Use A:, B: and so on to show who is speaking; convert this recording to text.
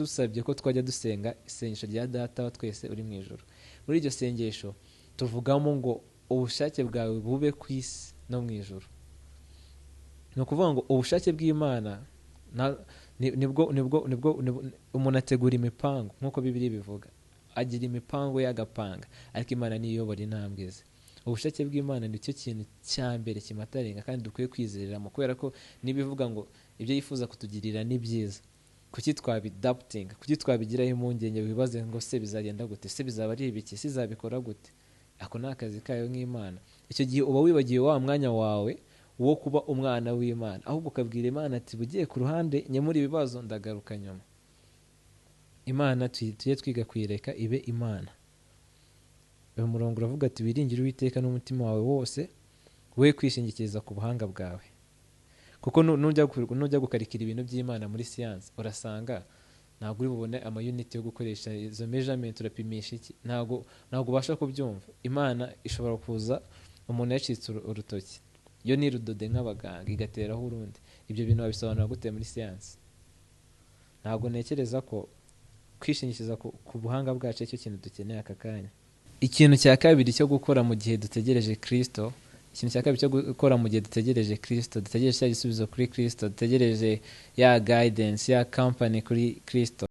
A: yatusabye ko twajya dusenga isengesho rya data wa twese uri mu ijuru. Muri iryo sengesho tuvugamo ngo ubushake bwawe bube ku isi no mu ijuru. Ni ukuvuga ngo ubushake bw'Imana nibwo umuntu ategura imipango nk'uko Bibiliya bivuga, agira imipango y'agapanga, ariko Imana niyo iyobora intambwe ze. Ubushake bw'Imana nicyo kintu cya mbere kimatarenga kandi dukwiye kwizereramo, kubera ko nibivuga ngo ibyo yifuza kutugirira ni byiza, kuki twabidaputinga, kuki twabigiraho impungenge wibaze ngo se bizagenda gute, se bizaba ari ibiki, se izabikora gute? Ako ni akazi kayo nk'Imana. Icyo gihe uba wibagiwe wa mwanya wawe wo kuba umwana w'Imana, ahubwo ukabwira Imana ati bugiye ku ruhande nyamuri ibibazo ndagaruka nyuma. Imana tujye twiga kuyireka ibe Imana. Uyu murongo uravuga ati wiringire Uwiteka n'umutima wawe wose, we kwishingikiriza ku buhanga bwawe. Kuko nujya gukarikira ibintu by'Imana muri siyansi urasanga ntabwo uri bubone amayuniti yo gukoresha izo measurement, urapimisha iki, ntabwo ubasha kubyumva. Imana ishobora kuza umuntu yacitse urutoki, yo ni rudode nk'abaganga igateraho urundi. Ibyo bintu babisobanura gute muri siyansi? Ntabwo ntekereza ko kwishingikiriza ku buhanga bwacu icyo kintu dukeneye aka kanya. Ikintu cya kabiri cyo gukora mu gihe dutegereje Kristo, dutegereje cya gisubizo kuri Kristo, dutegereje ya guidance, ya company kuri Kristo,